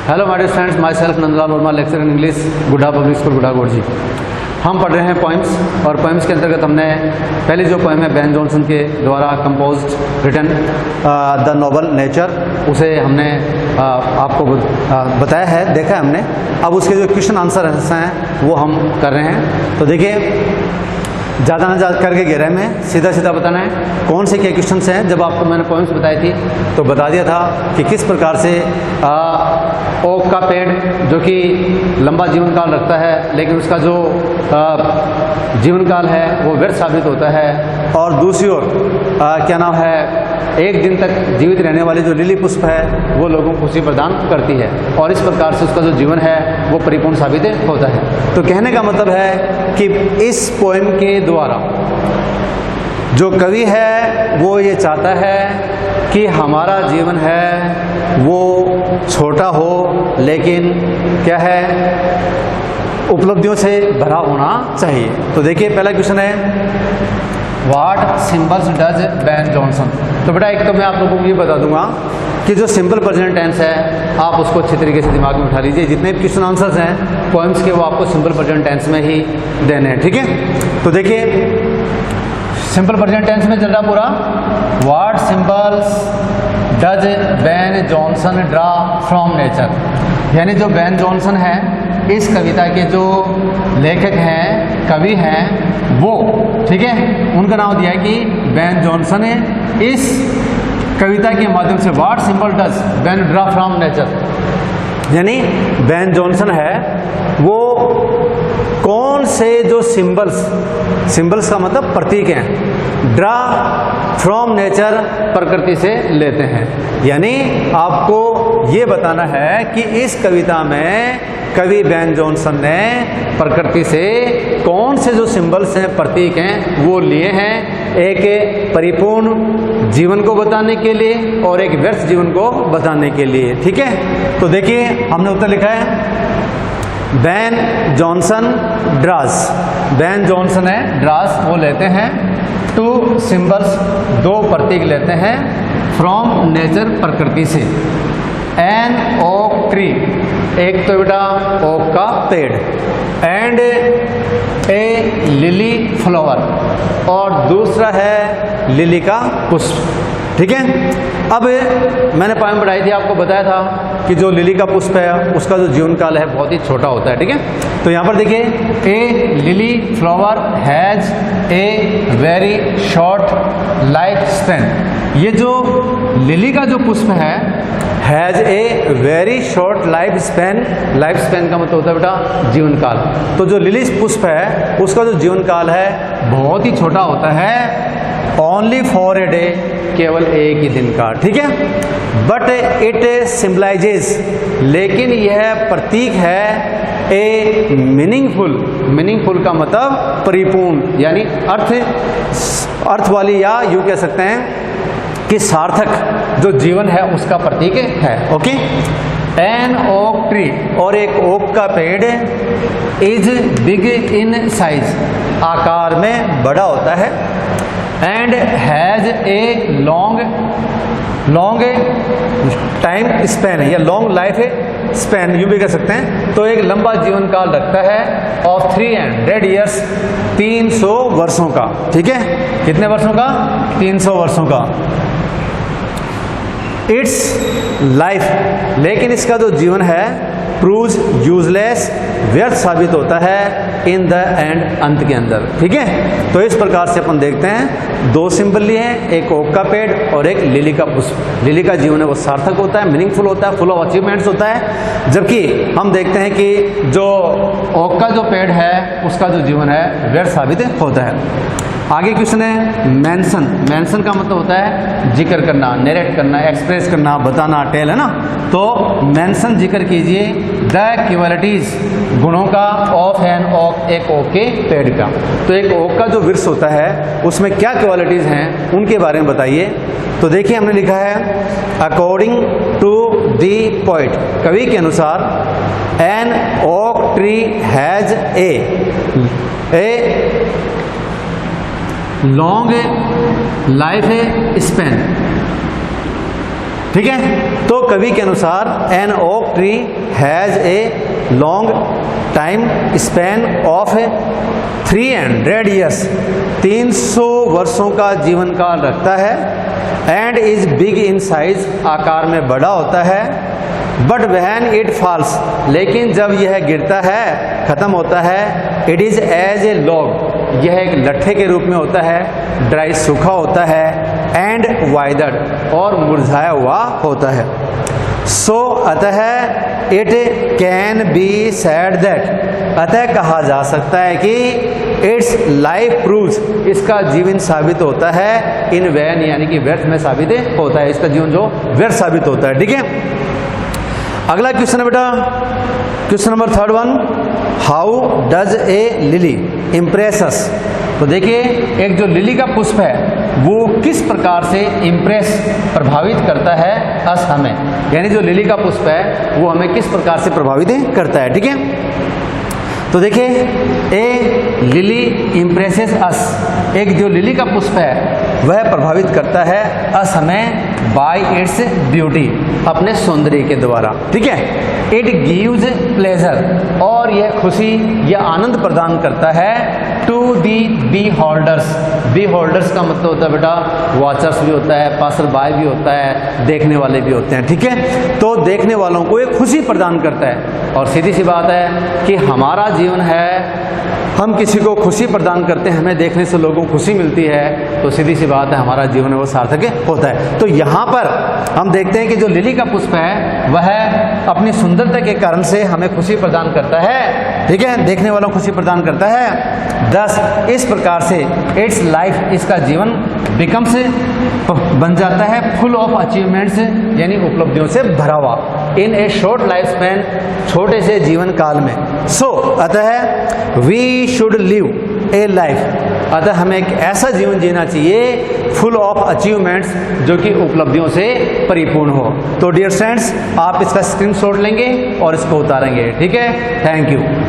Hello my dear friends, myself Nandlal Verma, lecture in English, Gudda public school Guddagod जी। हम पढ़ रहे हैं पोइम्स, और पोइम्स के अंतर्गत हमने पहली जो पोइम है बेन जॉनसन के द्वारा composed written the noble nature, उसे हमने आपको बताया है, देखा है हमने। अब उसके जो क्वेश्चन आंसर हैं वो हम कर रहे हैं। तो देखिए, ज़्यादा ना ज़्यादा करके गहराई में सीधा सीधा बताना है कौन से क्या क्वेश्चन हैं। जब आपको मैंने पोइम्स बताई थी तो बता दिया था कि किस प्रकार से ओक का पेड़ जो कि लंबा जीवन काल रखता है, लेकिन उसका जो जीवन काल है वो व्यर्थ साबित होता है। और दूसरी ओर क्या नाम है, एक दिन तक जीवित रहने वाली जो लिली पुष्प है वो लोगों को खुशी प्रदान करती है, और इस प्रकार से उसका जो जीवन है वो परिपूर्ण साबित होता है। तो कहने का मतलब है कि इस पोएम के द्वारा जो कवि है वो ये चाहता है कि हमारा जीवन है वो छोटा हो, लेकिन क्या है, उपलब्धियों से भरा होना चाहिए। तो देखिए, पहला क्वेश्चन है what symbols does Ben Jonson. तो बेटा एक तो मैं आप लोगों को ये बता दूंगा कि जो सिंपल प्रेजेंट टेंस है आप उसको अच्छी तरीके से दिमाग में उठा लीजिए। जितने भी क्वेश्चन आंसर्स हैं पोएम्स के वो आपको सिंपल प्रेजेंट टेंस में ही देने हैं, ठीक है। तो देखिए, सिंपल प्रेजेंट टेंस में चल रहा पूरा, what symbols does Ben Jonson draw from nature, यानी जो बेन जॉनसन है इस कविता के जो लेखक हैं, कवि हैं वो, ठीक है, उनका नाम दिया है कि बेन जॉनसन है। इस कविता के माध्यम से what symbol does Ben draw from nature, यानी बेन जॉनसन है वो कौन से जो सिंबल्स का मतलब प्रतीक हैं, ड्रा फ्रॉम नेचर प्रकृति से लेते हैं। यानी आपको ये बताना है कि इस कविता में कवि बेन जॉनसन ने प्रकृति से कौन से जो सिंबल्स हैं, प्रतीक हैं, वो लिए हैं, एक परिपूर्ण जीवन को बताने के लिए और एक व्यर्थ जीवन को बताने के लिए, ठीक है। तो देखिए, हमने उत्तर लिखा है Ben Jonson draws, Ben Jonson है ड्रास, वो लेते हैं टू सिंबल्स, दो प्रतीक लेते हैं, फ्रॉम नेचर प्रकृति से। एन ओक ट्री, एक तो बेटा ओक का पेड़, एंड ए लिली फ्लावर, और दूसरा है लिली का पुष्प, ठीक है। अब मैंने पोएम पढ़ाई थी, आपको बताया था कि जो लिली का पुष्प है उसका जो जीवन काल है बहुत ही छोटा होता है, ठीक है। तो यहाँ पर देखिए, a lily flower has a very short life span, ये जो लिली का जो पुष्प है has a very short life span, life span का मतलब होता है बेटा जीवन काल। तो जो लिली पुष्प है उसका जो जीवन काल है बहुत ही छोटा होता है, ओनली फॉर ए डे, केवल एक ही दिन का, ठीक है। बट इट सिंबलाइजेज, लेकिन यह प्रतीक है ए मीनिंगफुल का मतलब परिपूर्ण, यानी अर्थ वाली, या यूँ कह सकते हैं कि सार्थक जो जीवन है उसका प्रतीक है, ओके। एन ओक ट्री, और एक ओक का पेड़, इज बिग इन साइज, आकार में बड़ा होता है, and has a long time span, या लॉन्ग लाइफ स्पैन यूँ भी कह सकते हैं। तो एक लंबा जीवन काल रखता है ऑफ 300 ईयर्स, 300 वर्षों का, ठीक है। कितने वर्षों का? 300 वर्षों का। इट्स लाइफ, लेकिन इसका जो जीवन है प्रूव्स यूजलेस, व्यर्थ साबित होता है इन द एंड, अंत के अंदर, ठीक है। तो इस प्रकार से अपन देखते हैं दो सिंबल लिए हैं, एक ओक का पेड़ और एक लिली का पुष्प। लिली का जीवन है वो सार्थक होता है, मीनिंगफुल होता है, फुल ऑफ अचीवमेंट्स होता है, जबकि हम देखते हैं कि जो ओक का जो पेड़ है उसका जो जीवन है व्यर्थ साबित होता है। आगे क्वेश्चन है मेंशन, मेंशन का मतलब होता है जिक्र करना, नरेट करना, एक्सप्रेस करना, बताना, टेल, है ना। तो मेंशन जिक्र कीजिए द क्वालिटीज, गुणों का, ऑफ एन ओक, एक ओक के पेड़ का। तो एक ओक का जो वृक्ष होता है उसमें क्या क्वालिटीज हैं उनके बारे में बताइए। तो देखिए, हमने लिखा है अकॉर्डिंग टू दी पोइट, कवि के अनुसार an oak tree has a long life span, ठीक है। तो कवि के अनुसार an oak tree has a long time span of 300 years, 300 वर्षों का जीवन काल रखता है, and is big in size, आकार में बड़ा होता है, बट वैन इट फॉल्स, लेकिन जब यह गिरता है, खत्म होता है, it is as a log, यह एक लट्ठे के रूप में होता है, ड्राई सूखा होता है, एंड वाइदर्ड, और मुरझाया हुआ होता है। सो अतः it can be said that, अतः कहा जा सकता है कि इट्स लाइफ प्रूव्स, इसका जीवन साबित होता है, इन वैन यानी कि व्यर्थ में साबित होता है, इसका जीवन जो व्यर्थ साबित होता है। ठीक है। अगला क्वेश्चन है बेटा, question number 3 how does a lily impress us. तो देखिए, एक जो लिली का पुष्प है वो किस प्रकार से इम्प्रेस, प्रभावित करता है अस, हमें, यानी जो लिली का पुष्प है वो हमें किस प्रकार से प्रभावित करता है। ठीक है। तो देखिए, ए लिली इम्प्रेसेस अस, एक जो लिली का पुष्प है वह प्रभावित करता है अस, हमें, बाय इट्स ब्यूटी, अपने सौंदर्य के द्वारा। ठीक है। इट गिव्स प्लेजर, और यह खुशी या आनंद प्रदान करता है, to the beholders, beholders का मतलब होता है बेटा वॉचर्स भी होता है, पासर बाय भी होता है, देखने वाले भी होते हैं। ठीक है। तो देखने वालों को एक खुशी प्रदान करता है, और सीधी सी बात है कि हमारा जीवन है, हम किसी को खुशी प्रदान करते हैं, हमें देखने से लोगों को खुशी मिलती है, तो सीधी सी बात है हमारा जीवन है वो सार्थक होता है। तो यहाँ पर हम देखते हैं कि जो लिली का पुष्प है वह अपनी सुंदरता के कारण से हमें खुशी प्रदान करता है। ठीक है। देखने वालों को खुशी प्रदान करता है। दस इस प्रकार से इट्स लाइफ, इसका जीवन बिकम्स, बन जाता है, फुल ऑफ अचीवमेंट्स, यानी उपलब्धियों से भरा हुआ, in a short life span, छोटे से जीवन काल में। सो अतः we should live a life, अतः हमें एक ऐसा जीवन जीना चाहिए फुल ऑफ अचीवमेंट्स, जो कि उपलब्धियों से परिपूर्ण हो। तो डियर फ्रेंड्स, आप इसका स्क्रीनशॉट लेंगे और इसको उतारेंगे। ठीक है। Thank you.